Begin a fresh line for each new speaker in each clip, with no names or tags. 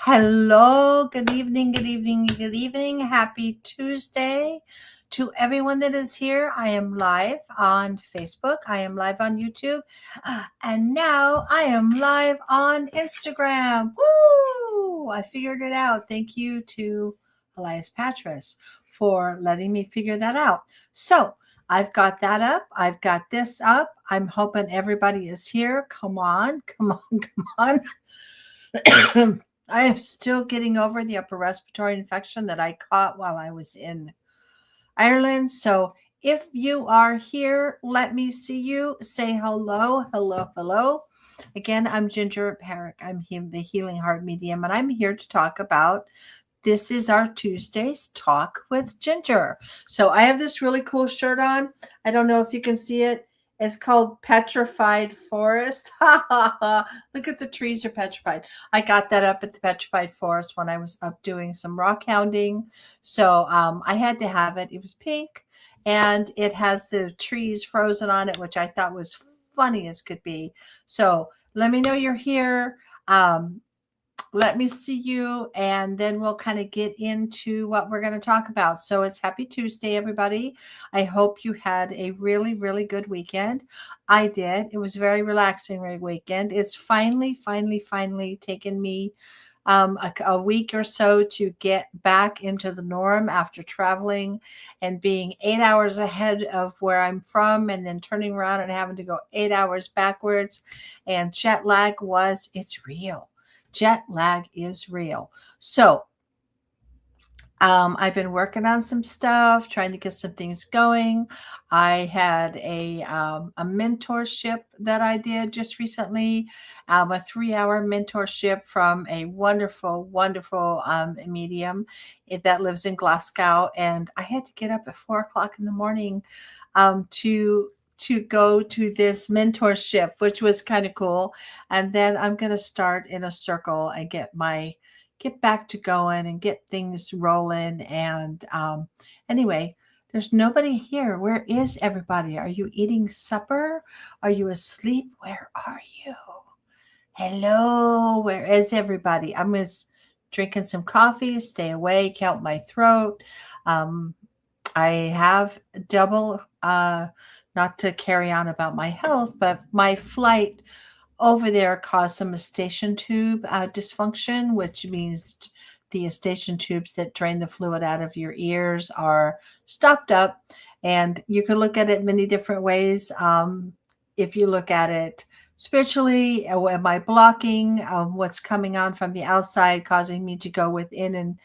Hello, good evening, good evening, good evening. Happy Tuesday to everyone that is here. I am live on Facebook. I am live on YouTube. And now I am live on Instagram. Woo! I figured it out. Thank you to Elias Patras for letting me figure that out. So I've got that up. I've got this up. I'm hoping everybody is here. Come on, come on, come on. I am still getting over the upper respiratory infection that I caught while I was in Ireland. So if you are here, let me see you. Say hello, hello, hello. Again, I'm Ginger Parrick. I'm the Healing Heart Medium, and I'm here to talk about this is our Tuesday's Talk with Ginger. So I have this really cool shirt on. I don't know if you can see it. It's called Petrified Forest. Look at the trees are petrified. I got that up at the Petrified Forest when I was up doing some rock hounding. So I had to have it. It was pink and it has the trees frozen on it, which I thought was funny as could be. So let me know you're here. Let me see you, and then we'll kind of get into what we're going to talk about. So it's Happy Tuesday, everybody. I hope you had a really, really good weekend. I did. It was a very relaxing weekend. It's finally taken me a week or so to get back into the norm after traveling and being 8 hours ahead of where I'm from and then turning around and having to go 8 hours backwards. And jet lag it's real. Jet lag is real. So I've been working on some stuff, trying to get some things going. I had a mentorship that I did just recently, a 3-hour mentorship from a wonderful medium that lives in Glasgow. And I had to get up at 4:00 in the morning to go to this mentorship, which was kind of cool. And then I'm going to start in a circle and get back to going and get things rolling. And anyway, there's nobody here. Where is everybody? Are you eating supper? Are you asleep? Where are you? Hello, where is everybody? I'm just drinking some coffee, stay awake, help my throat. I have double, not to carry on about my health, but my flight over there caused some eustachian tube dysfunction, which means the eustachian tubes that drain the fluid out of your ears are stopped up. And you can look at it many different ways. If you look at it spiritually, am I blocking what's coming on from the outside, causing me to go within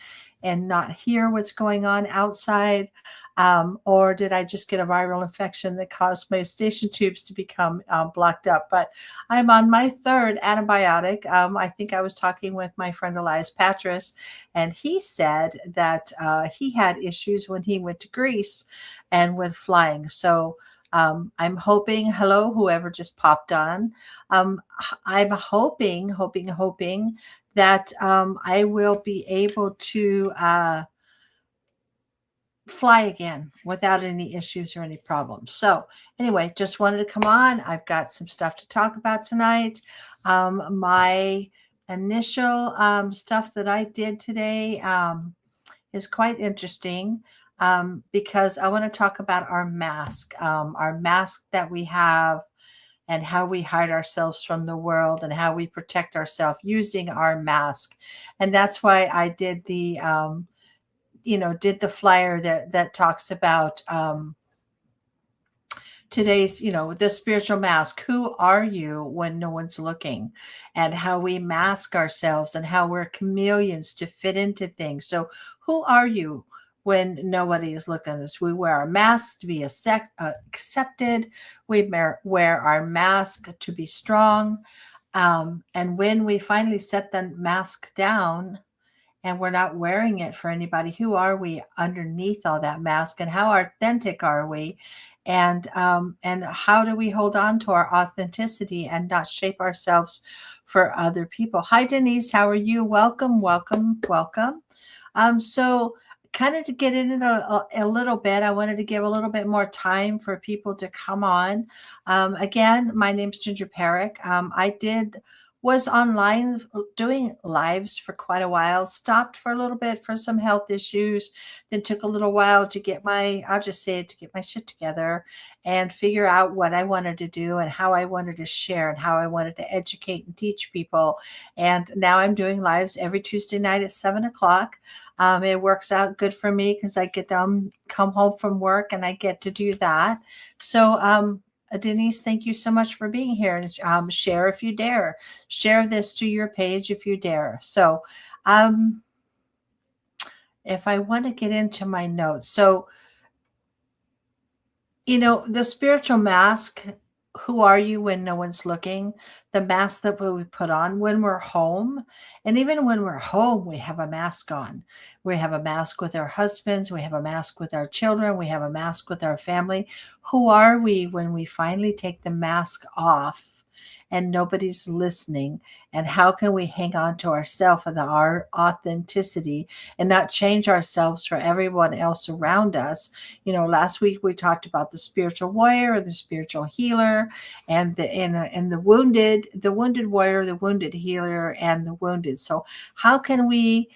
and not hear what's going on outside? Or did I just get a viral infection that caused my eustachian tubes to become blocked up? But I'm on my third antibiotic. I think I was talking with my friend Elias Patras, and he said that he had issues when he went to Greece and with flying. So I'm hoping, hello, whoever just popped on. I'm hoping that I will be able to fly again without any issues or any problems. So anyway, just wanted to come on. I've got some stuff to talk about tonight. My initial stuff that I did today is quite interesting because I want to talk about our mask that we have and how we hide ourselves from the world and how we protect ourselves using our mask. And that's why I did the flyer that talks about today's, the spiritual mask. Who are you when no one's looking? And how we mask ourselves and how we're chameleons to fit into things. So who are you when nobody is looking at us? We wear our mask to be accepted. We wear our mask to be strong. And when we finally set the mask down and we're not wearing it for anybody, who are we underneath all that mask, and how authentic are we? And how do we hold on to our authenticity and not shape ourselves for other people? Hi, Denise. How are you? Welcome, welcome, welcome. So kind of to get into a little bit, I wanted to give a little bit more time for people to come on. Again, my name's Ginger Perrick. Was online doing lives for quite a while, stopped for a little bit for some health issues, then took a little while to get I'll just say it, to get my shit together and figure out what I wanted to do and how I wanted to share and how I wanted to educate and teach people. And now I'm doing lives every Tuesday night at 7 o'clock. It works out good for me because I get come home from work and I get to do that. So, Denise, thank you so much for being here. Share if you dare. Share this to your page if you dare. So, if I want to get into my notes, so, the spiritual mask, who are you when no one's looking? The mask that we put on when we're home. And even when we're home, we have a mask on. We have a mask with our husbands. We have a mask with our children. We have a mask with our family. Who are we when we finally take the mask off and nobody's listening? And how can we hang on to ourselves and our authenticity and not change ourselves for everyone else around us? Last week we talked about the spiritual warrior, the spiritual healer, and the wounded warrior, the wounded healer, and the wounded. So how can we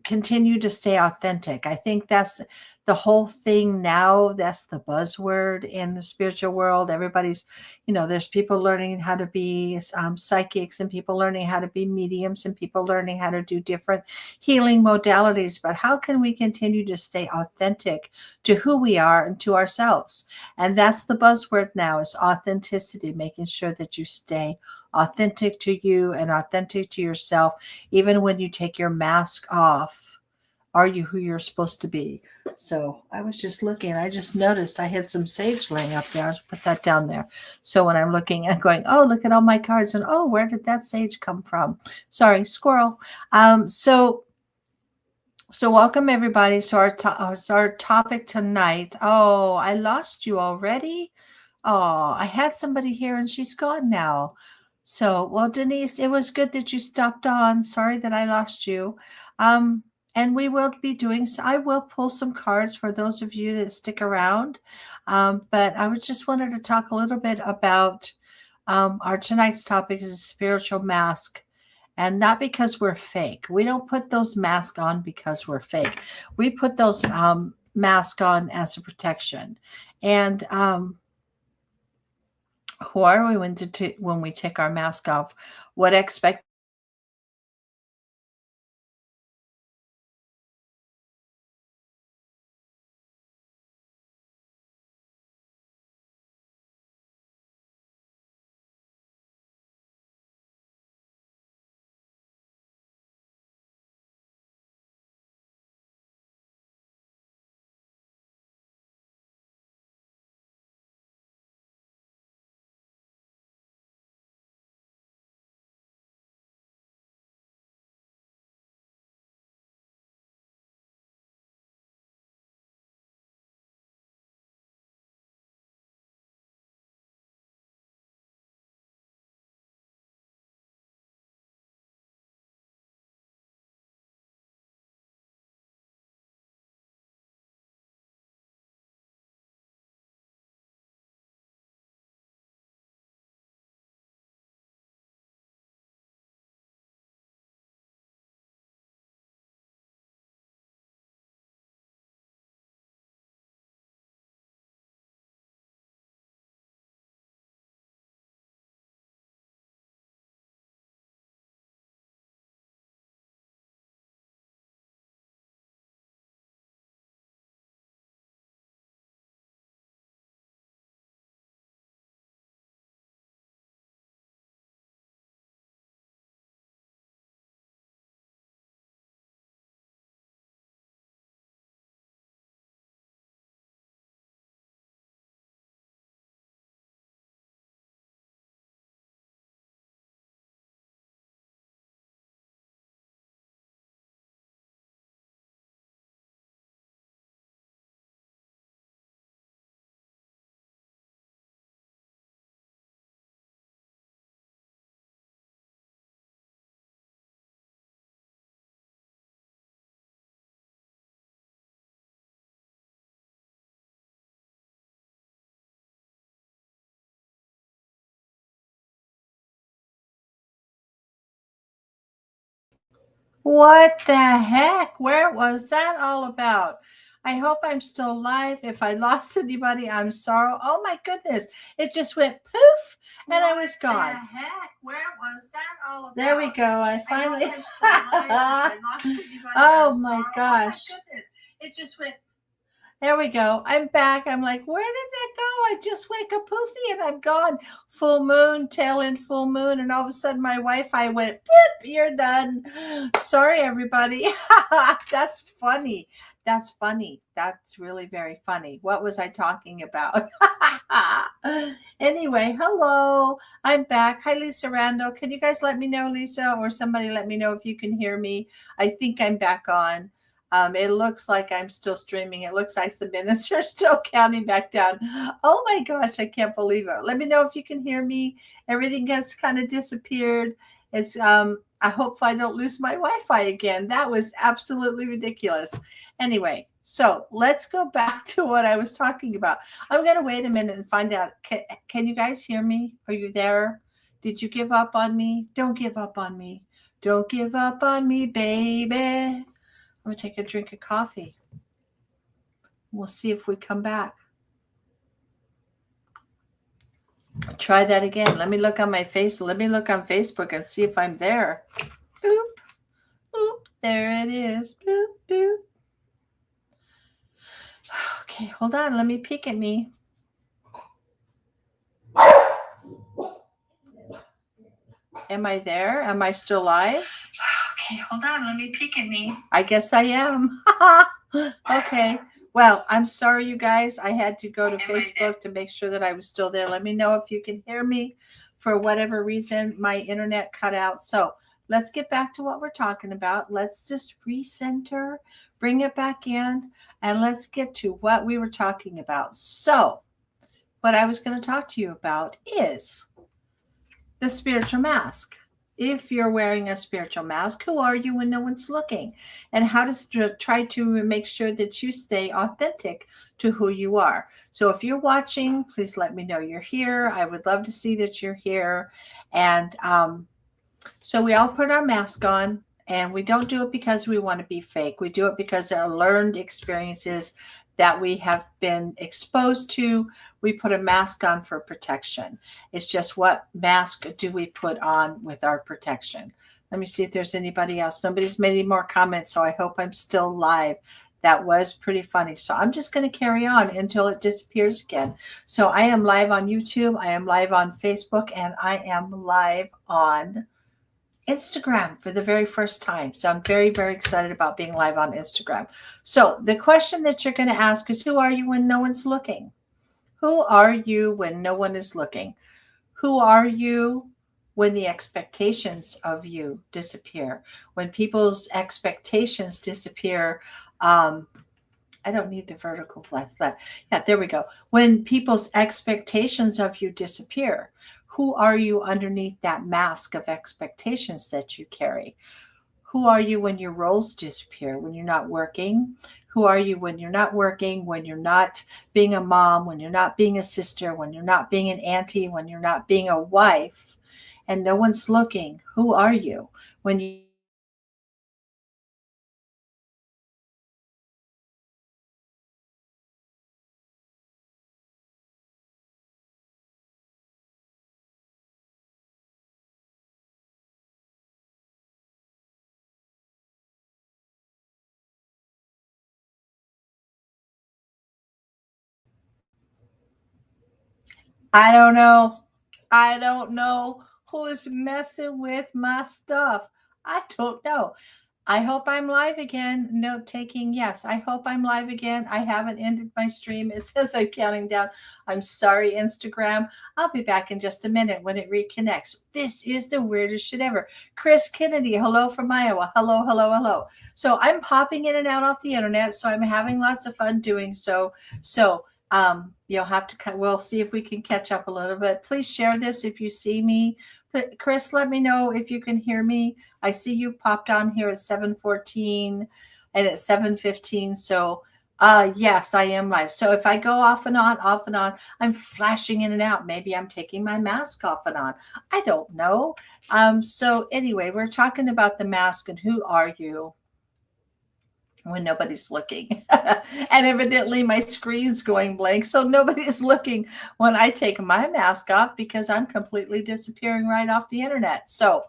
continue to stay authentic? I think that's the whole thing now. That's the buzzword in the spiritual world. Everybody's, there's people learning how to be psychics, and people learning how to be mediums, and people learning how to do different healing modalities. But how can we continue to stay authentic to who we are and to ourselves? And that's the buzzword now, is authenticity, making sure that you stay authentic to you and authentic to yourself. Even when you take your mask off, are you who you're supposed to be? So I was just looking, I just noticed I had some sage laying up there. I'll put that down there. So when I'm looking and going, oh, look at all my cards, and oh, where did that sage come from? Sorry, squirrel. So welcome everybody. So our topic tonight. Oh, I lost you already. Oh, I had somebody here and she's gone now. So, well, Denise, it was good that you stopped on. Sorry that I lost you. Um, and we will be doing, so I will pull some cards for those of you that stick around. But I was just wanted to talk a little bit about our tonight's topic is a spiritual mask. And not because we're fake. We don't put those masks on because we're fake. We put those masks on as a protection. And who are we when we take our mask off? What expect What the heck? Where was that all about? I hope I'm still alive. If I lost anybody, I'm sorry. Oh my goodness. It just went poof and I was gone. What the heck? Where was that all about? There we go. I finally. Oh my gosh. Oh my goodness. It just went. There we go. I'm back. I'm like, where did that go? I just wake up poofy and I'm gone. Full moon, tail end full moon. And all of a sudden my Wi-Fi went, boop, you're done. Sorry, everybody. That's funny. That's funny. That's really very funny. What was I talking about? Anyway, hello. I'm back. Hi, Lisa Randall. Can you guys let me know, Lisa, or somebody let me know if you can hear me? I think I'm back on. It looks like I'm still streaming. It looks like the minutes are still counting back down. Oh my gosh, I can't believe it. Let me know if you can hear me. Everything has kind of disappeared. It's I hope I don't lose my Wi-Fi again. That was absolutely ridiculous. Anyway, so let's go back to what I was talking about. I'm going to wait a minute and find out. Can you guys hear me? Are you there? Did you give up on me? Don't give up on me. Don't give up on me, baby. I'm going to take a drink of coffee. We'll see if we come back. Try that again. Let me look on my face. Let me look on Facebook and see if I'm there. Boop. Boop. There it is. Boop. Boop. Okay, hold on. Let me peek at me. Am I there? Am I still live? Okay, hold on. Let me peek at me. I guess I am. Okay. Well, I'm sorry, you guys. I had to go to Facebook to make sure that I was still there. Let me know if you can hear me. For whatever reason, my internet cut out. So let's get back to what we're talking about. Let's just recenter, bring it back in, and let's get to what we were talking about. So what I was going to talk to you about is the spiritual mask. If you're wearing a spiritual mask, who are you when no one's looking? And how to try to make sure that you stay authentic to who you are. So if you're watching, please let me know you're here. I would love to see that you're here. And so we all put our mask on, and we don't do it because we want to be fake. We do it because there are learned experiences that we have been exposed to. We put a mask on for protection. It's just, what mask do we put on with our protection? Let me see if there's anybody else. Nobody's made any more comments, so I hope I'm still live. That was pretty funny. So I'm just going to carry on until it disappears again. So I am live on YouTube. I am live on Facebook, and I am live on Instagram for the very first time. So I'm very, very excited about being live on Instagram. So the question that you're going to ask is, who are you when no one's looking? Who are you when no one is looking? Who are you when the expectations of you disappear? When people's expectations disappear, I don't need the vertical flat. Yeah, there we go. When people's expectations of you disappear, who are you underneath that mask of expectations that you carry? Who are you when your roles disappear, when you're not working? Who are you when you're not working, when you're not being a mom, when you're not being a sister, when you're not being an auntie, when you're not being a wife, and no one's looking? Who are you when you I don't know. I don't know who's messing with my stuff. I don't know. I hope I'm live again. Note taking, yes. I hope I'm live again. I haven't ended my stream. It says I'm counting down. I'm sorry, Instagram. I'll be back in just a minute when it reconnects. This is the weirdest shit ever. Chris Kennedy, hello from Iowa. Hello, hello, hello. So I'm popping in and out off the internet, so I'm having lots of fun doing so. You'll have to, we'll see if we can catch up a little bit. Please share this if you see me. Chris, let me know if you can hear me. I see you've popped on here at 7:14 and at 7:15. So Yes, I am live. So if I go off and on, I'm flashing in and out. Maybe I'm taking my mask off and on. I don't know. So anyway, we're talking about the mask and who are you when nobody's looking. And evidently my screen's going blank, so nobody's looking when I take my mask off because I'm completely disappearing right off the internet. So,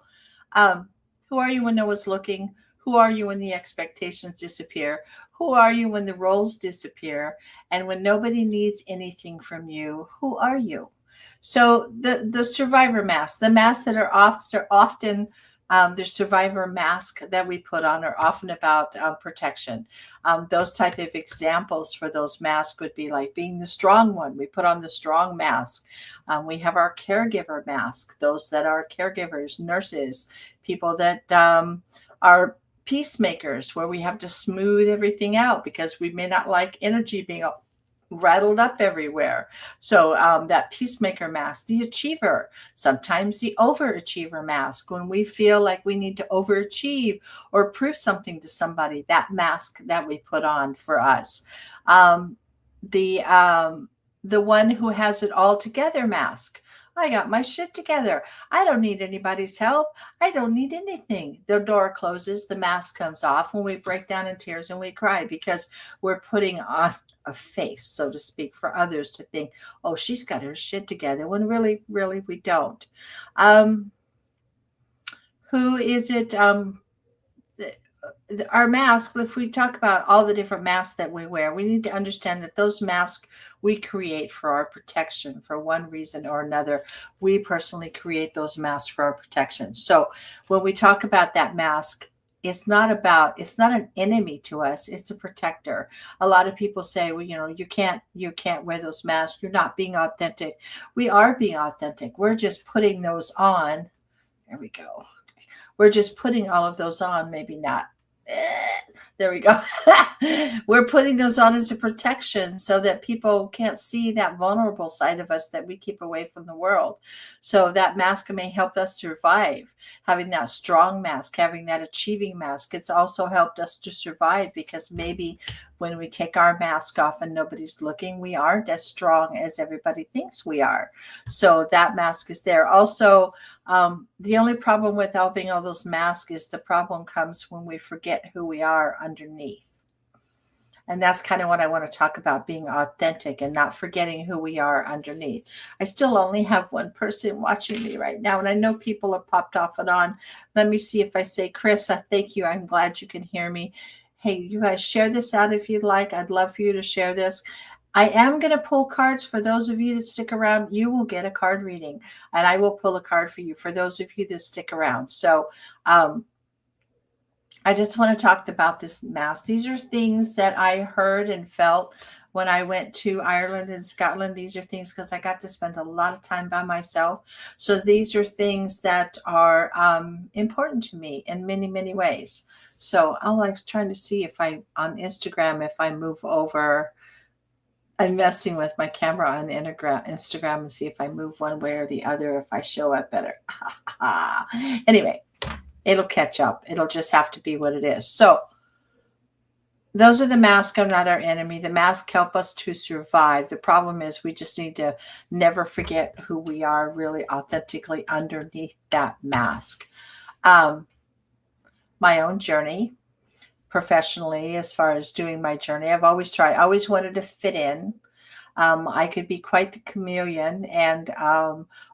um, who are you when no one's looking? Who are you when the expectations disappear? Who are you when the roles disappear? And when nobody needs anything from you, who are you? So the survivor masks, the masks that are often the survivor mask that we put on are often about protection. Those type of examples for those masks would be like being the strong one. We put on the strong mask. We have our caregiver mask. Those that are caregivers, nurses, people that are peacemakers, where we have to smooth everything out because we may not like energy being rattled up everywhere. So that peacemaker mask, the achiever, sometimes the overachiever mask, when we feel like we need to overachieve or prove something to somebody, that mask that we put on for us. Um, the um, the one who has it all together mask. I got my shit together. I don't need anybody's help. I don't need anything. The door closes, the mask comes off when we break down in tears and we cry because we're putting on a face, so to speak, for others to think, oh, she's got her shit together, when really, really we don't. Um, who is it? Our masks, if we talk about all the different masks that we wear, we need to understand that those masks we create for our protection for one reason or another. We personally create those masks for our protection. So when we talk about that mask, it's not an enemy to us, it's a protector. A lot of people say, well, you can't wear those masks, you're not being authentic. We are being authentic, we're just putting those on. There we go. We're just putting all of those on, maybe not. There we go. We're putting those on as a protection so that people can't see that vulnerable side of us that we keep away from the world. So that mask may help us survive. Having that strong mask, having that achieving mask, it's also helped us to survive because maybe when we take our mask off and nobody's looking, we aren't as strong as everybody thinks we are. So that mask is there. Also, the only problem with having all those masks is the problem comes when we forget who we are underneath. And that's kind of what I want to talk about, being authentic and not forgetting who we are underneath. I still only have one person watching me right now, and I know people have popped off and on. Let me see if I say, Chris, I thank you. I'm glad you can hear me. Hey, you guys, share this out if you'd like. I'd love for you to share this. I am going to pull cards for those of you that stick around. You will get a card reading, and I will pull a card for you for those of you that stick around. So, I just want to talk about this mask. These are things that I heard and felt when I went to Ireland and Scotland. These are things because I got to spend a lot of time by myself. So these are things that are important to me in many, many ways. So I like trying to see if I, on Instagram, if I move over, I'm messing with my camera on Instagram and see if I move one way or the other, if I show up better. Anyway, it'll catch up. It'll just have to be what it is. So those are the masks are not our enemy. The masks help us to survive. The problem is we just need to never forget who we are really authentically underneath that mask. My own journey professionally, as far as doing my journey, I've always tried, I always wanted to fit in. I could be quite the chameleon and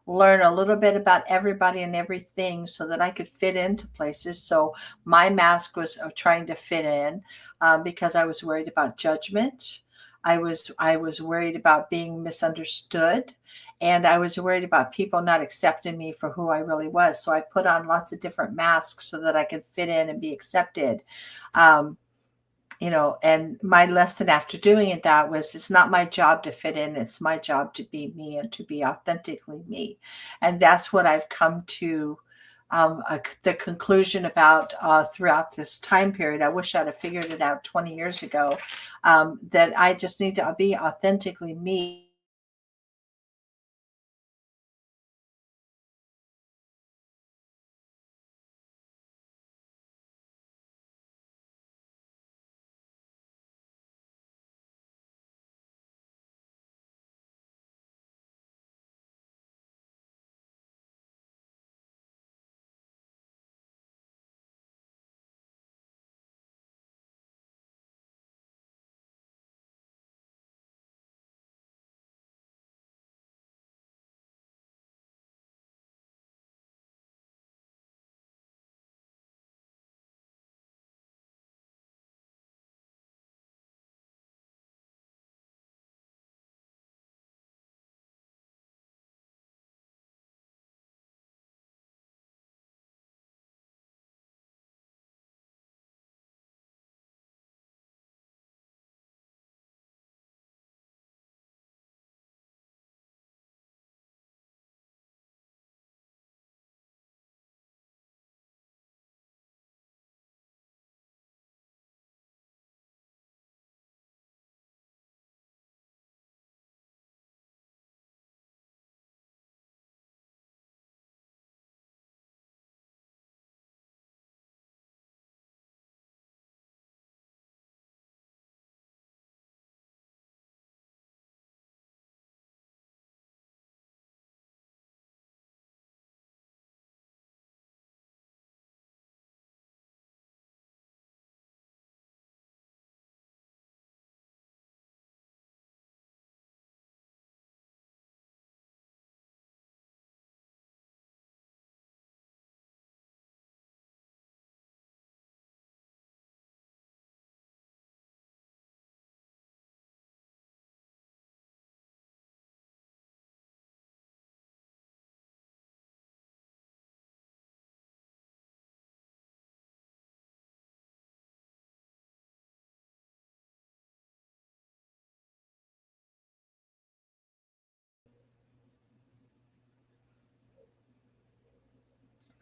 learn a little bit about everybody and everything so that I could fit into places. So my mask was trying to fit in because I was worried about judgment. I was worried about being misunderstood, and I was worried about people not accepting me for who I really was. So I put on lots of different masks so that I could fit in and be accepted. Um, and my lesson after doing it that was, it's not my job to fit in, it's my job to be me and to be authentically me. And that's what I've come to the conclusion about throughout this time period. I wish I'd have figured it out 20 years ago, that I just need to be authentically me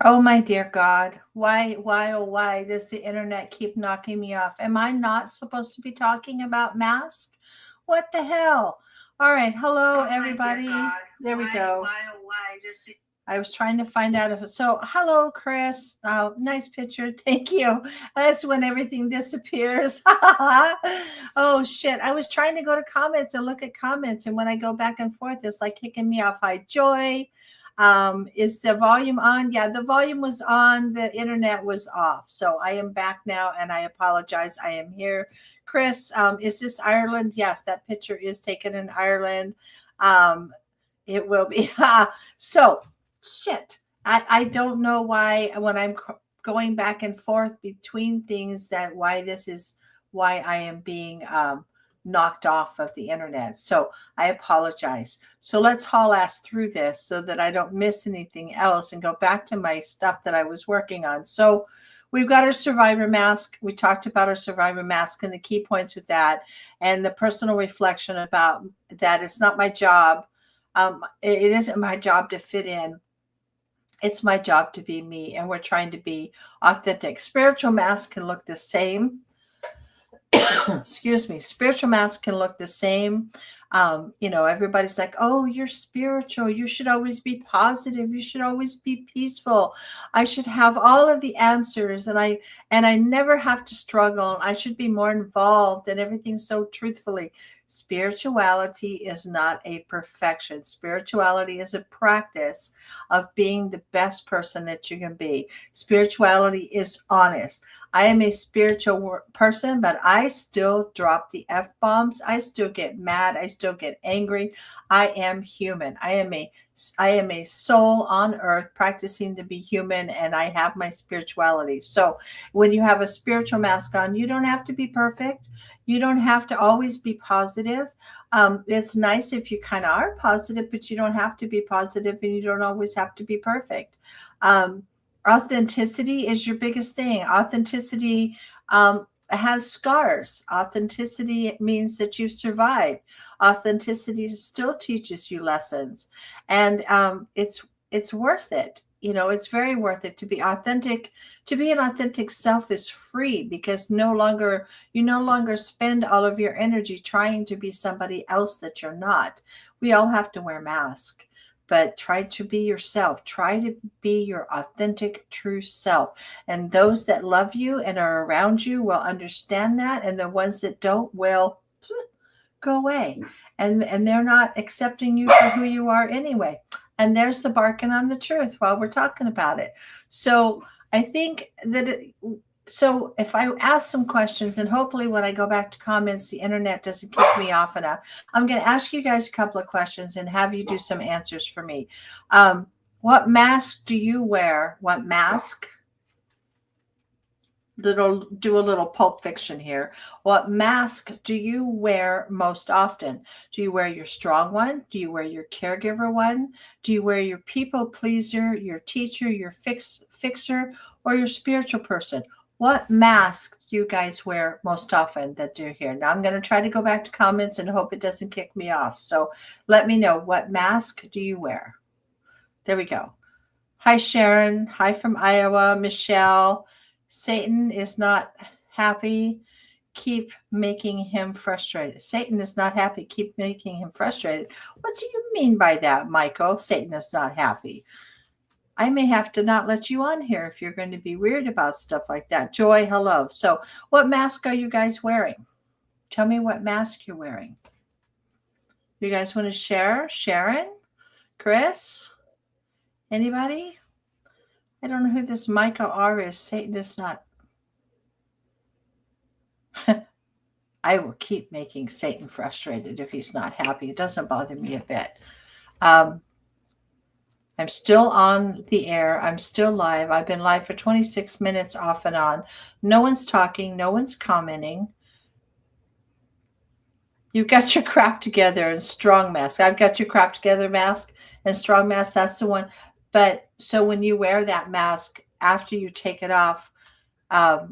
Oh my dear God. Oh, why does the internet keep knocking me off? Am I not supposed to be talking about masks? What the hell? All right. Hello, everybody. There we go. I was trying to find out if so. Hello, Chris. Oh, nice picture. Thank you. That's when everything disappears. Oh shit! I was trying to go to comments and look at comments, and when I go back and forth, it's like kicking me off. Hi, Joy. Is the volume on? Yeah, the volume was on. The internet was off. So I am back now, and I apologize. I am here. Chris, is this Ireland? Yes, that picture is taken in Ireland. It will be. So shit. I don't know why when I'm going back and forth between things that why this is why I am being knocked off of the internet. So I apologize. So let's haul ass through this so that I don't miss anything else and go back to my stuff that I was working on. So we've got our survivor mask. We talked about our survivor mask and the key points with that and the personal reflection about that. It's not my job. It isn't my job to fit in. It's my job to be me, and we're trying to be authentic. Spiritual masks can look the same. Excuse me. Spiritual masks can look the same. Everybody's like, oh, you're spiritual. You should always be positive. You should always be peaceful. I should have all of the answers, and I never have to struggle. I should be more involved and everything so truthfully. Spirituality is not a perfection. Spirituality is a practice of being the best person that you can be. Spirituality is honest. I am a spiritual person, but I still drop the F-bombs. I still get mad. I still get angry. I am human. I am a soul on earth practicing to be human, and I have my spirituality. So when you have a spiritual mask on, you don't have to be perfect. You don't have to always be positive. It's nice if you kind of are positive, but you don't have to be positive, and you don't always have to be perfect. Authenticity is your biggest thing. Authenticity has scars. Authenticity means that you've survived. Authenticity still teaches you lessons, and it's worth it. It's very worth it to be authentic. To be an authentic self is free because you no longer spend all of your energy trying to be somebody else that you're not. We all have to wear masks, but try to be yourself. Try to be your authentic, true self. And those that love you and are around you will understand that. And the ones that don't will go away. And they're not accepting you for who you are anyway. And there's the barking on the truth while we're talking about it. So I think that so if I ask some questions, and hopefully when I go back to comments, the internet doesn't kick me off enough, I'm going to ask you guys a couple of questions and have you do some answers for me. What mask do you wear? What mask? Do a little Pulp Fiction here. What mask do you wear most often? Do you wear your strong one? Do you wear your caregiver one? Do you wear your people pleaser, your teacher, your fixer, or your spiritual person? What mask do you guys wear most often that do here? Now I'm going to try to go back to comments and hope it doesn't kick me off. So let me know, what mask do you wear? There we go. Hi, Sharon. Hi from Iowa. Michelle. Satan is not happy. Keep making him frustrated. Satan is not happy. Keep making him frustrated. What do you mean by that, Michael? Satan is not happy. I may have to not let you on here if you're going to be weird about stuff like that. Joy, hello. So what mask are you guys wearing? Tell me what mask you're wearing. You guys want to share? Sharon? Chris? Anybody? I don't know who this Michael R is. Satan is not. I will keep making Satan frustrated if he's not happy. It doesn't bother me a bit. I'm still on the air. I'm still live. I've been live for 26 minutes off and on. No one's talking. No one's commenting. You've got your crap together and strong mask. I've got your crap together mask and strong mask. That's the one. But so when you wear that mask, after you take it off, are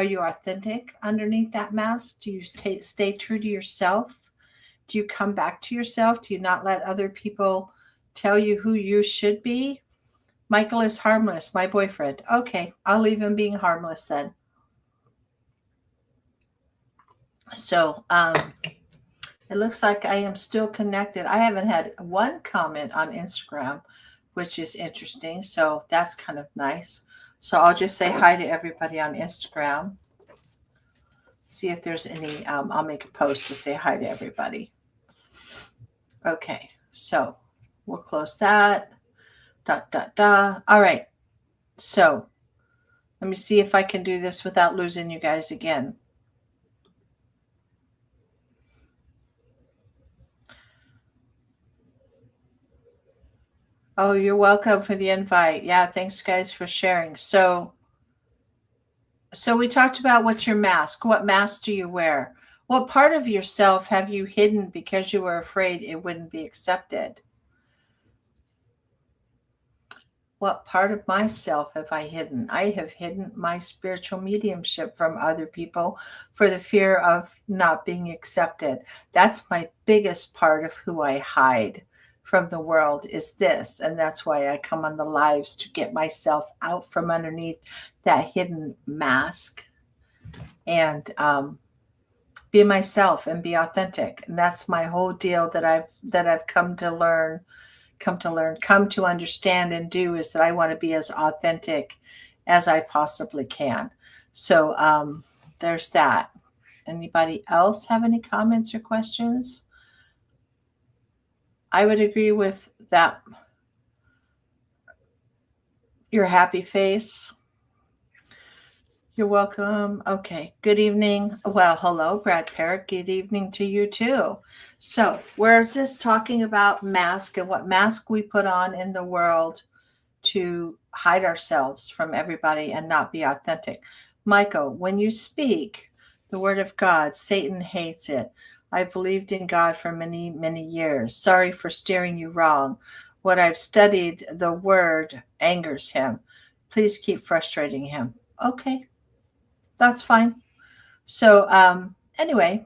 you authentic underneath that mask? Do you stay true to yourself? Do you come back to yourself? Do you not let other people tell you who you should be? Michael is harmless, my boyfriend. Okay, I'll leave him being harmless then. So, it looks like I am still connected. I haven't had one comment on Instagram, which is interesting. So that's kind of nice. So I'll just say hi to everybody on Instagram. See if there's any, I'll make a post to say hi to everybody. Okay, so we'll close that. All right, so let me see if I can do this without losing you guys again. Oh, you're welcome for the invite. Yeah, thanks guys for sharing. So we talked about what's your mask. What mask do you wear? What part of yourself have you hidden because you were afraid it wouldn't be accepted? What part of myself have I hidden? I have hidden my spiritual mediumship from other people for the fear of not being accepted. That's my biggest part of who I hide from the world is this. And that's why I come on the lives to get myself out from underneath that hidden mask and be myself and be authentic. And that's my whole deal that I've come to understand and do is that I want to be as authentic as I possibly can. So there's that. Anybody else have any comments or questions? I would agree with that. Your happy face. You're welcome. Okay. Good evening. Well, hello, Brad Parrott. Good evening to you too. So we're just talking about mask and what mask we put on in the world to hide ourselves from everybody and not be authentic. Michael, when you speak the word of God, Satan hates it. I believed in God for many, many years. Sorry for steering you wrong. What I've studied, the word angers him. Please keep frustrating him. Okay, that's fine. So, anyway,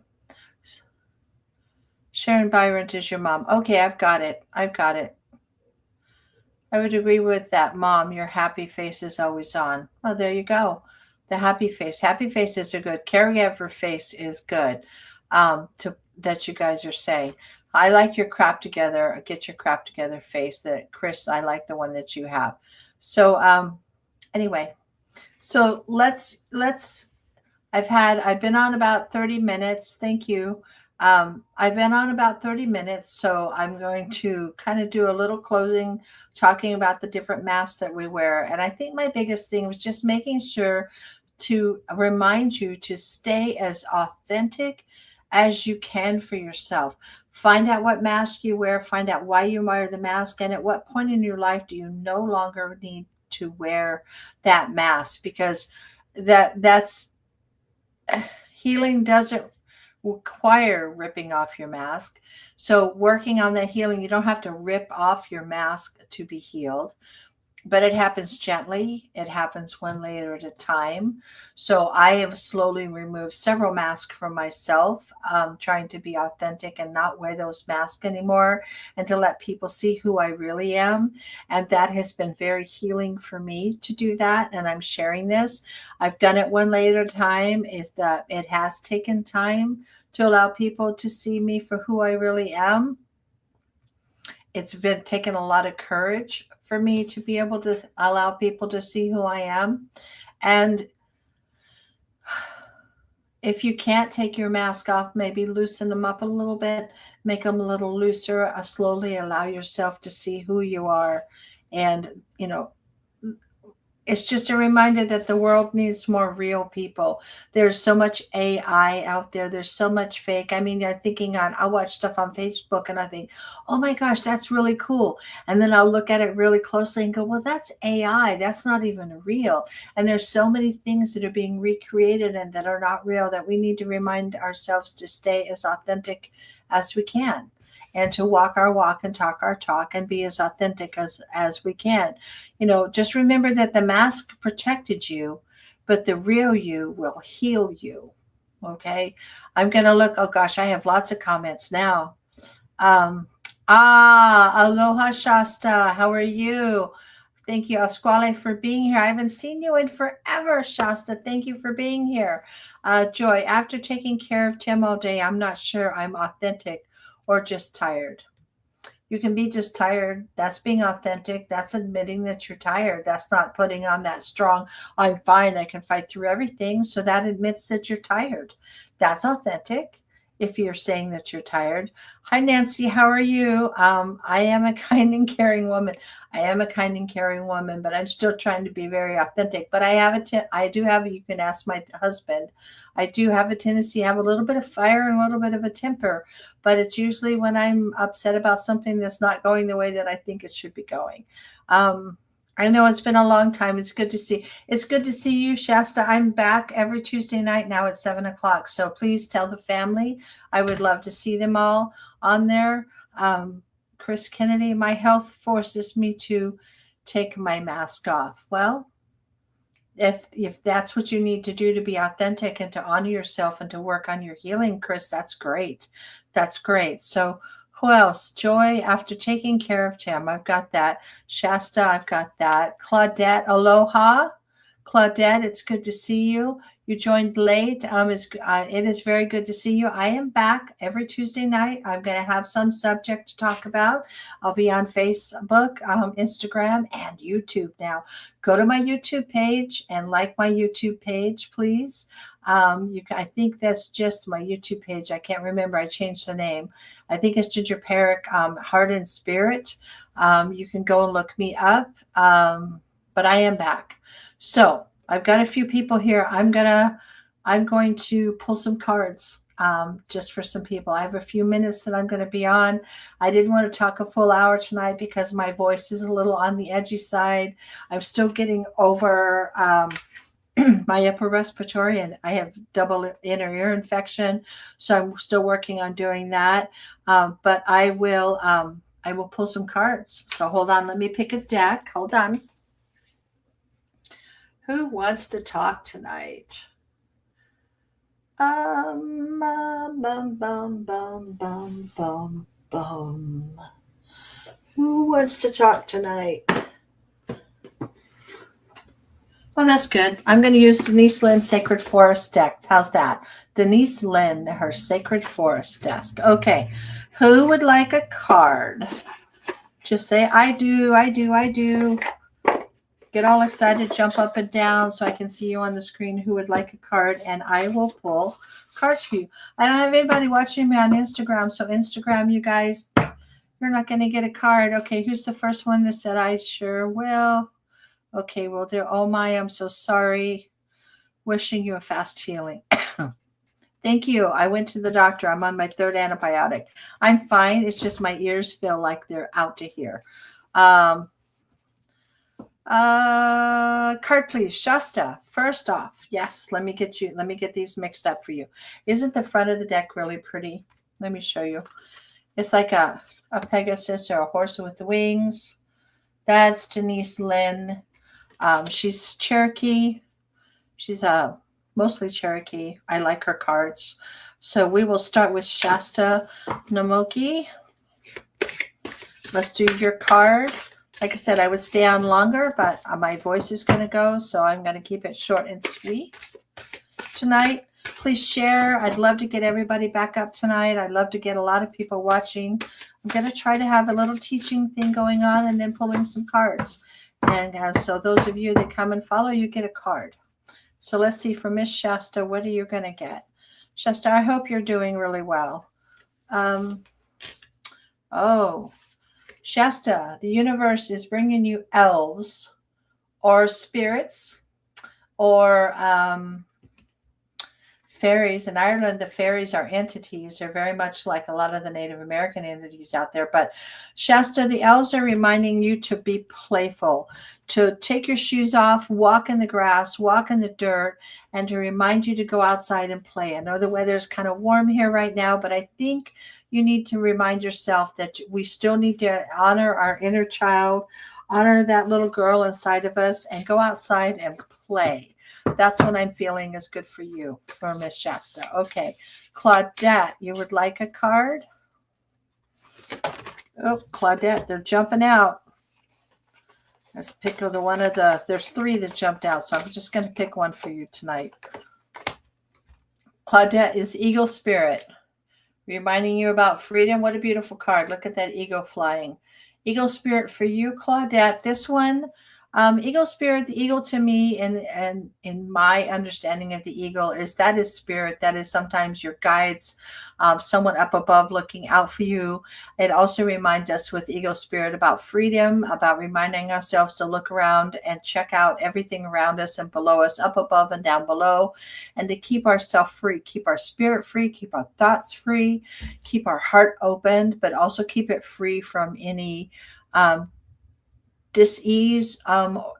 Sharon Byron is your mom. Okay, I've got it. I would agree with that, Mom. Your happy face is always on. Oh, there you go. The happy face. Happy faces are good. Caregiver face is good. That you guys are saying. I like your crap together. Get your crap together face. That Chris, I like the one that you have. So anyway, so let's. I've been on about 30 minutes. Thank you. I've been on about 30 minutes, so I'm going to kind of do a little closing talking about the different masks that we wear. And I think my biggest thing was just making sure to remind you to stay as authentic as you can for yourself. Find out what mask you wear, find out why you wear the mask, and at what point in your life do you no longer need to wear that mask, because that's healing doesn't require ripping off your mask. So working on that healing, you don't have to rip off your mask to be healed, but it happens gently. It happens one layer at a time. So I have slowly removed several masks from myself, trying to be authentic and not wear those masks anymore, and to let people see who I really am. And that has been very healing for me to do that. And I'm sharing this. I've done it one layer at a time. It has taken time to allow people to see me for who I really am. It's been taken a lot of courage for me to be able to allow people to see who I am. And if you can't take your mask off, maybe loosen them up a little bit, make them a little looser, slowly allow yourself to see who you are. And, it's just a reminder that the world needs more real people. There's so much AI out there. There's so much fake. I mean, I watch stuff on Facebook and I think, oh my gosh, that's really cool. And then I'll look at it really closely and go, well, that's AI. That's not even real. And there's so many things that are being recreated and that are not real, that we need to remind ourselves to stay as authentic as we can, and to walk our walk and talk our talk and be as authentic as we can. Just remember that the mask protected you, but the real you will heal you. Okay. I'm going to look. Oh gosh, I have lots of comments now. Aloha Shasta. How are you? Thank you, Asquale, for being here. I haven't seen you in forever, Shasta. Thank you for being here. Joy, after taking care of Tim all day, I'm not sure I'm authentic or just tired. You can be just tired. That's being authentic. That's admitting that you're tired. That's not putting on that strong, I'm fine, I can fight through everything. So that admits that you're tired. That's authentic if you're saying that you're tired. Hi, Nancy. How are you? I am a kind and caring woman. I am a kind and caring woman, but I'm still trying to be very authentic. But I do have, you can ask my husband, I do have a tendency to have a little bit of fire and a little bit of a temper, but it's usually when I'm upset about something that's not going the way that I think it should be going. I know it's been a long time. It's good to see. It's good to see you, Shasta. I'm back every Tuesday night now at 7:00. So please tell the family. I would love to see them all on there. Chris Kennedy, my health forces me to take my mask off. Well, if that's what you need to do to be authentic and to honor yourself and to work on your healing, Chris, that's great. That's great. So who else? Joy, after taking care of Tim, I've got that. Shasta, I've got that. Claudette, aloha. Claudette, it's good to see you. You joined late. It is very good to see you. I am back every Tuesday night. I'm going to have some subject to talk about. I'll be on Facebook, Instagram, and YouTube now. Go to my YouTube page and like my YouTube page, please. I think that's just my YouTube page. I can't remember. I changed the name. I think it's Ginger Perrick, Heart and Spirit. You can go and look me up. But I am back. So I've got a few people here. I'm going to pull some cards just for some people. I have a few minutes that I'm going to be on. I didn't want to talk a full hour tonight because my voice is a little on the edgy side. I'm still getting over my upper respiratory, and I have double inner ear infection. So I'm still working on doing that. But I will pull some cards. So hold on. Let me pick a deck. Hold on. Who wants to talk tonight? Bum, bum, bum, bum, bum, bum. Who wants to talk tonight? Oh, that's good. I'm going to use Denise Lynn's Sacred Forest deck. How's that? Denise Lynn, her Sacred Forest deck. Okay. Who would like a card? Just say, I do, I do, I do. Get all excited, jump up and down so I can see you on the screen who would like a card, and I will pull cards for you. I don't have anybody watching me on Instagram, so Instagram, you guys, you're not going to get a card. Okay, who's the first one that said, I sure will? Okay, well, oh my, I'm so sorry. Wishing you a fast healing. Thank you. I went to the doctor. I'm on my 3rd antibiotic. I'm fine. It's just my ears feel like they're out to here. Card, please. Shasta, first off. Yes, let me get these mixed up for you. Isn't the front of the deck really pretty? Let me show you. It's like a Pegasus or a horse with the wings. That's Denise Lynn. She's Cherokee. She's mostly Cherokee. I like her cards. So we will start with Shasta Namoki. Let's do your card. Like I said, I would stay on longer, but my voice is going to go, so I'm going to keep it short and sweet tonight. Please share. I'd love to get everybody back up tonight. I'd love to get a lot of people watching. I'm going to try to have a little teaching thing going on and then pulling some cards. And so those of you that come and follow, you get a card. So let's see, for Miss Shasta, what are you going to get? Shasta, I hope you're doing really well. Shasta, the universe is bringing you elves or spirits or fairies. In Ireland, the fairies are entities. They're very much like a lot of the Native American entities out there. But Shasta, the elves are reminding you to be playful, to take your shoes off, walk in the grass, walk in the dirt, and to remind you to go outside and play. I know the weather is kind of warm here right now, but I think you need to remind yourself that we still need to honor our inner child, honor that little girl inside of us, and go outside and play. That's what I'm feeling is good for you, for Miss Shasta. Okay, Claudette, you would like a card? Oh, Claudette, they're jumping out. Let's pick there's 3 that jumped out, so I'm just going to pick one for you tonight. Claudette is Eagle Spirit, reminding you about freedom. What a beautiful card. Look at that eagle flying. Eagle Spirit for you, Claudette. This one, Eagle Spirit, the eagle to me, and in my understanding of the eagle, is spirit. That is sometimes your guides, someone up above looking out for you. It also reminds us with Eagle Spirit about freedom, about reminding ourselves to look around and check out everything around us and below us, up above and down below, and to keep ourselves free, keep our spirit free, keep our thoughts free, keep our heart opened, but also keep it free from any dis-ease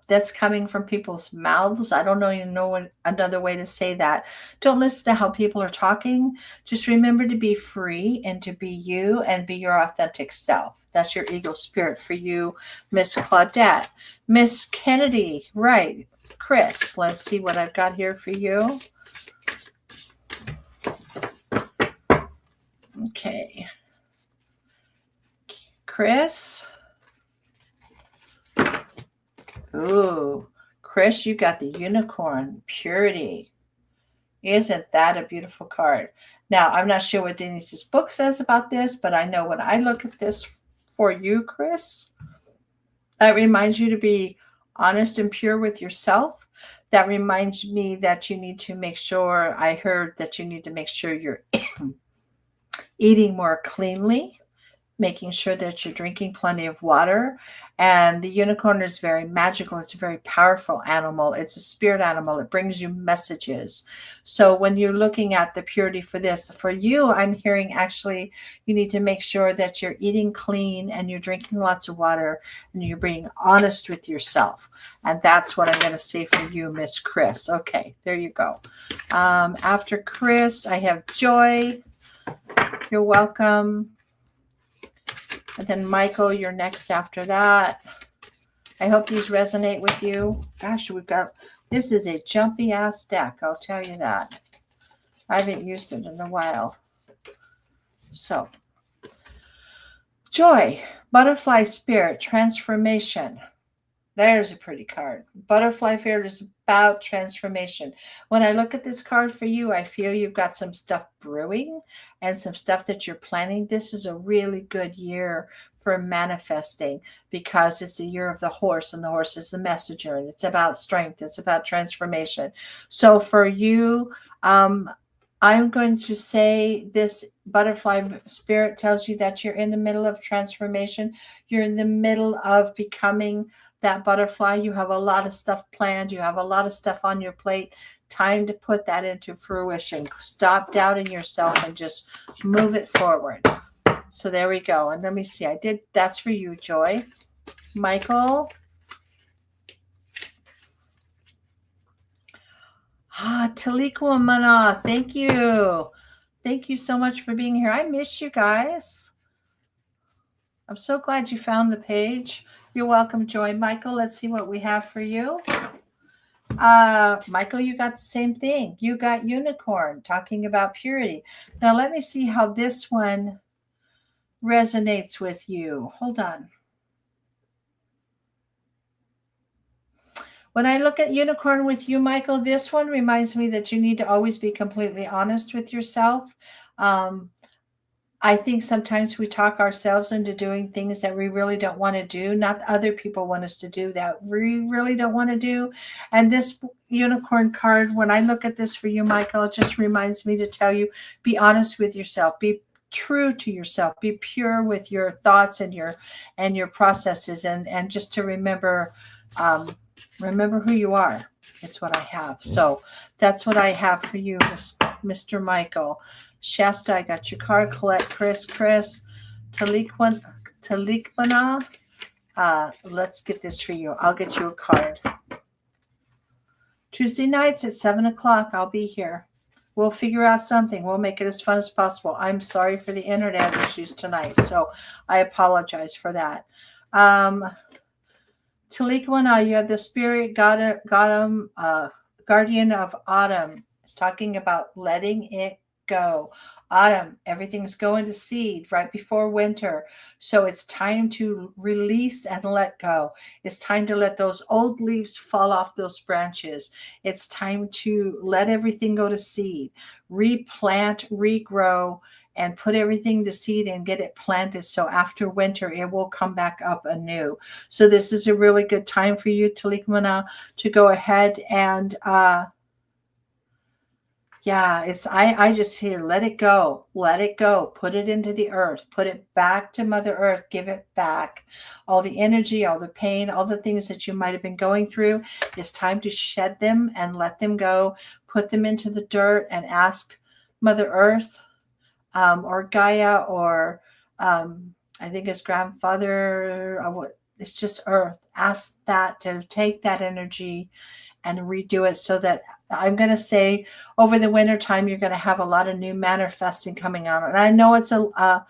that's coming from people's mouths. I don't know what another way to say that. Don't listen to how people are talking. Just remember to be free and to be you and be your authentic self. That's your Eagle Spirit for you, Miss Claudette. Miss Kennedy, right. Chris, let's see what I've got here for you. Okay. Chris. Ooh, Chris, you got the unicorn, purity. Isn't that a beautiful card? Now, I'm not sure what Denise's book says about this, but I know when I look at this for you, Chris, that reminds you to be honest and pure with yourself. That reminds me that you need to make sure, I heard that you need to make sure you're eating more cleanly, making sure that you're drinking plenty of water. And the unicorn is very magical. It's a very powerful animal. It's a spirit animal. It brings you messages. So when you're looking at the purity for this, for you, I'm hearing actually you need to make sure that you're eating clean and you're drinking lots of water and you're being honest with yourself. And that's what I'm going to say for you, Miss Chris. Okay, there you go. After Chris, I have Joy. You're welcome. And then Michael, you're next after that. I hope these resonate with you. Gosh, this is a jumpy ass deck, I'll tell you that. I haven't used it in a while. So, Joy, Butterfly Spirit, Transformation. There's a pretty card. Butterfly Spirit is about transformation. When I look at this card for you, I feel you've got some stuff brewing and some stuff that you're planning. This is a really good year for manifesting because it's the year of the horse, and the horse is the messenger, and it's about strength. It's about transformation. So for you, I'm going to say this Butterfly Spirit tells you that you're in the middle of transformation. You're in the middle of becoming that butterfly. You have a lot of stuff planned. You have a lot of stuff on your plate. Time to put that into fruition. Stop doubting yourself and just move it forward. So there we go. And let me see. That's for you, Joy. Michael. Taliqua Mana. Thank you. Thank you so much for being here. I miss you guys. I'm so glad you found the page. You're welcome, Joy. Michael, let's see what we have for you. Michael, you got the same thing. You got unicorn, talking about purity. Now, let me see how this one resonates with you. Hold on. When I look at unicorn with you, Michael, this one reminds me that you need to always be completely honest with yourself. I think sometimes we talk ourselves into doing things that we really don't want to do, not other people want us to do, that we really don't want to do. And this unicorn card, when I look at this for you, Michael, it just reminds me to tell you, be honest with yourself, be true to yourself, be pure with your thoughts and your processes, and just to remember who you are. It's what I have. So that's what I have for you, Mr. Michael. Shasta, I got your card. Colette, Chris, Taliqwana. Let's get this for you. I'll get you a card. Tuesday nights at 7:00, I'll be here. We'll figure out something. We'll make it as fun as possible. I'm sorry for the internet issues tonight, so I apologize for that. Taliqwana, you have the spirit guardian of autumn. It's talking about letting it go. Autumn, everything's going to seed right before winter. So it's time to release and let go. It's time to let those old leaves fall off those branches. It's time to let everything go to seed, replant, regrow, and put everything to seed and get it planted. So after winter, it will come back up anew. So this is a really good time for you, Talikmana, to go ahead and I just hear let it go, put it into the earth, put it back to Mother Earth, give it back. All the energy, all the pain, all the things that you might have been going through, it's time to shed them and let them go, put them into the dirt and ask Mother Earth or Gaia or I think his grandfather, it's just Earth. Ask that to take that energy and redo it so that I'm going to say over the winter time, you're going to have a lot of new manifesting coming out. And I know it's a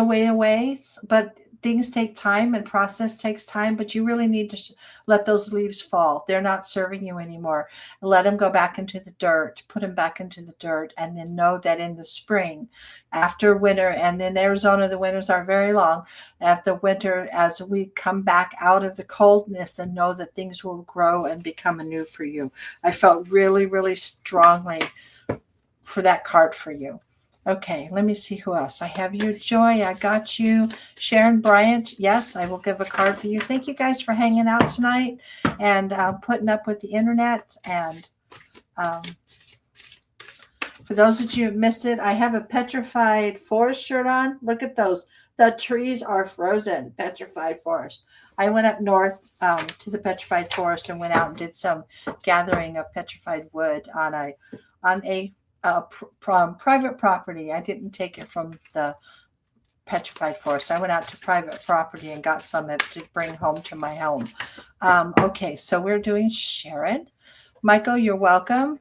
way away, but things take time and process takes time, but you really need to let those leaves fall. They're not serving you anymore. Let them go back into the dirt, put them back into the dirt, and then know that in the spring, after winter, and in Arizona, the winters are very long. After winter, as we come back out of the coldness, and know that things will grow and become anew for you. I felt really, really strongly for that card for you. Okay, let me see who else. I have you, Joy. I got you. Sharon Bryant. Yes, I will give a card for you. Thank you guys for hanging out tonight and putting up with the internet. And for those of you who missed it, I have a Petrified Forest shirt on. Look at those. The trees are frozen. Petrified Forest. I went up north to the Petrified Forest and went out and did some gathering of petrified wood on a private property. I didn't take it from the Petrified Forest. I went out to private property and got some to bring home to my home. Okay, so we're doing Sharon. Michael, you're welcome.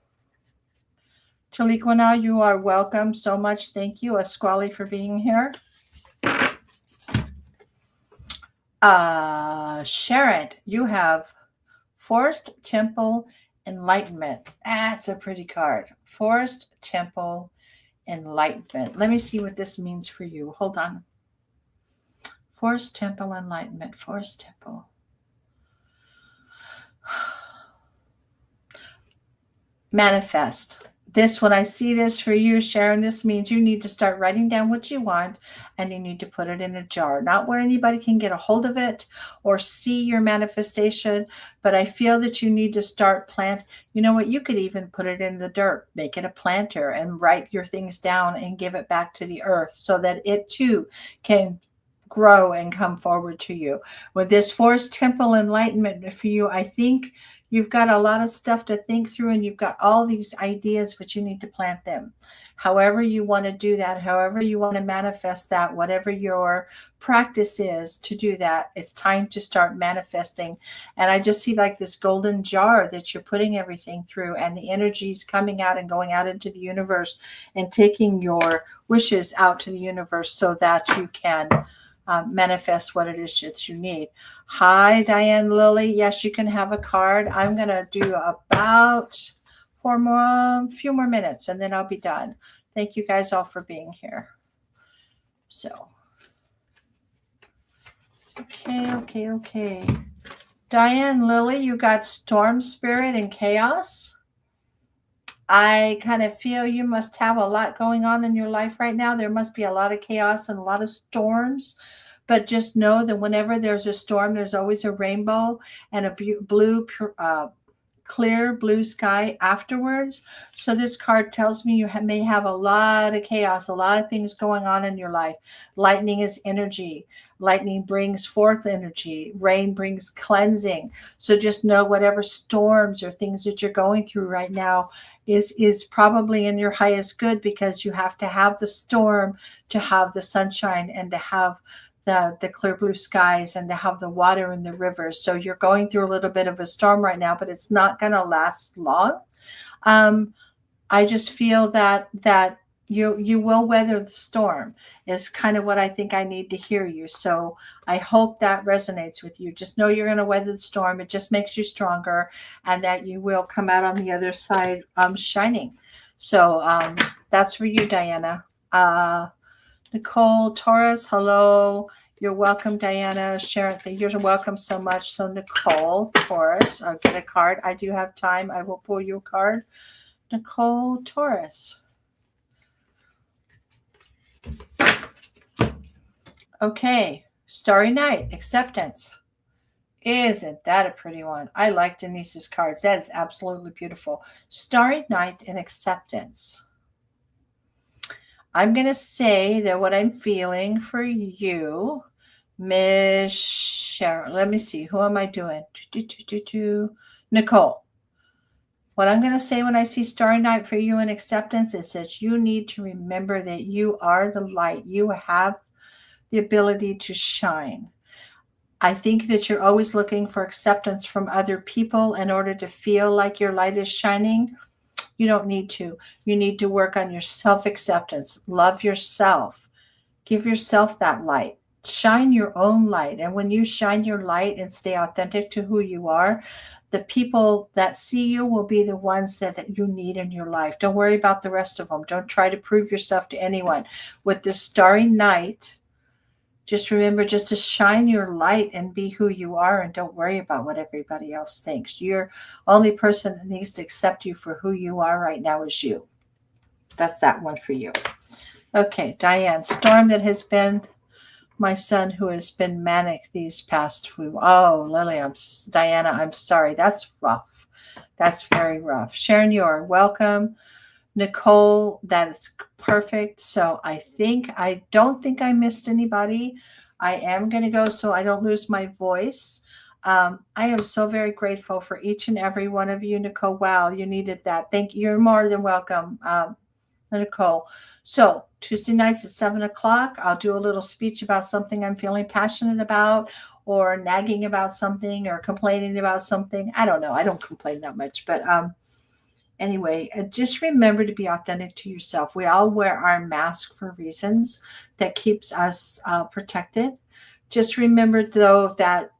Talikwana, you are welcome so much. Thank you, Asquali, for being here. Sharon, you have Forest Temple Enlightenment. That's a pretty card. Forest Temple Enlightenment. Let me see what this means for you. Hold on. Forest Temple Enlightenment. Forest Temple. Manifest. This, when I see this for you, Sharon, this means you need to start writing down what you want and you need to put it in a jar, not where anybody can get a hold of it or see your manifestation. But I feel that you need to start plant. You know what? You could even put it in the dirt, make it a planter and write your things down and give it back to the earth so that it too can grow and come forward to you. With this Forest Temple Enlightenment for you, I think you've got a lot of stuff to think through and you've got all these ideas, but you need to plant them. However you want to do that, however you want to manifest that, whatever your practice is to do that, it's time to start manifesting. And I just see like this golden jar that you're putting everything through and the energy's coming out and going out into the universe and taking your wishes out to the universe so that you can manifest what it is that you need. Hi, Diane Lilly. Yes, you can have a card. I'm going to do about few more minutes and then I'll be done. Thank you guys all for being here. So, okay. Diane Lilly, you got Storm Spirit and Chaos. I kind of feel you must have a lot going on in your life right now. There must be a lot of chaos and a lot of storms, but just know that whenever there's a storm, there's always a rainbow and a clear blue sky afterwards. So this card tells me you may have a lot of chaos, a lot of things going on in your life. Lightning is energy. Lightning brings forth energy. Rain brings cleansing. So just know whatever storms or things that you're going through right now is probably in your highest good, because you have to have the storm to have the sunshine and to have the clear blue skies and to have the water in the rivers. So you're going through a little bit of a storm right now, but it's not going to last long. I just feel that you will weather the storm is kind of what I think I need to hear you. So I hope that resonates with you. Just know you're going to weather the storm. It just makes you stronger and that you will come out on the other side shining. So that's for you, Diana. Nicole Torres, hello. You're welcome, Diana. Sharon, you're welcome so much. So Nicole Torres, I'll get a card. I do have time. I will pull you a card. Nicole Torres. Okay. Starry Night, acceptance. Isn't that a pretty one? I like Denise's cards. That is absolutely beautiful. Starry Night and acceptance. I'm going to say that what I'm feeling for you, Miss Cheryl, let me see. Who am I doing? Nicole. What I'm going to say when I see Starry Night for you in acceptance is that you need to remember that you are the light. You have the ability to shine. I think that you're always looking for acceptance from other people in order to feel like your light is shining. You don't need to. You need to work on your self-acceptance. Love yourself. Give yourself that light. Shine your own light. And when you shine your light and stay authentic to who you are, the people that see you will be the ones that you need in your life. Don't worry about the rest of them. Don't try to prove yourself to anyone. With this starry night, just remember just to shine your light and be who you are, and don't worry about what everybody else thinks. You're only person that needs to accept you for who you are right now is you. That's that one for you. Okay, Diane. Storm that has been my son who has been manic these past few. Oh, Lily, Diana, I'm sorry. That's rough. That's very rough. Sharon, you are welcome. Nicole, that's perfect. So I don't think I missed anybody. I am going to go so I don't lose my voice. I am so very grateful for each and every one of you, Nicole. Wow, you needed that. Thank you. You're more than welcome, Nicole. So Tuesday nights at 7:00, I'll do a little speech about something I'm feeling passionate about, or nagging about something, or complaining about something. I don't know. I don't complain that much, but anyway, just remember to be authentic to yourself. We all wear our mask for reasons that keeps us protected. Just remember, though, that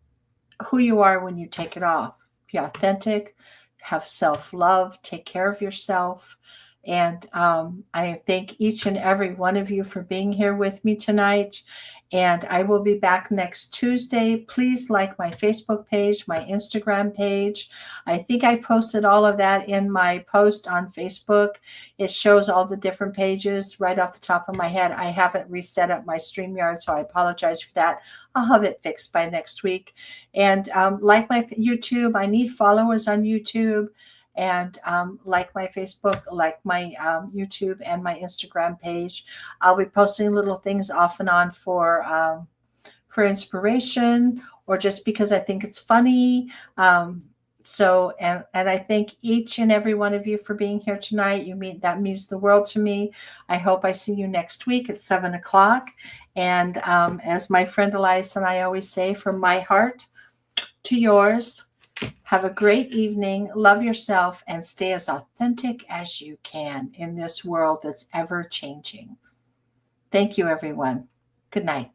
who you are when you take it off. Be authentic, have self-love, take care of yourself. And I thank each and every one of you for being here with me tonight. And I will be back next Tuesday. Please like my Facebook page, my Instagram page. I think I posted all of that in my post on Facebook. It shows all the different pages right off the top of my head. I haven't reset up my StreamYard, so I apologize for that. I'll have it fixed by next week. And like my YouTube, I need followers on YouTube. And like my Facebook, like my YouTube and my Instagram page. I'll be posting little things off and on for inspiration, or just because I think it's funny. So I thank each and every one of you for being here tonight. That means the world to me. I hope I see you next week at 7:00. And as my friend Elias and I always say, from my heart to yours, have a great evening. Love yourself and stay as authentic as you can in this world that's ever changing. Thank you, everyone. Good night.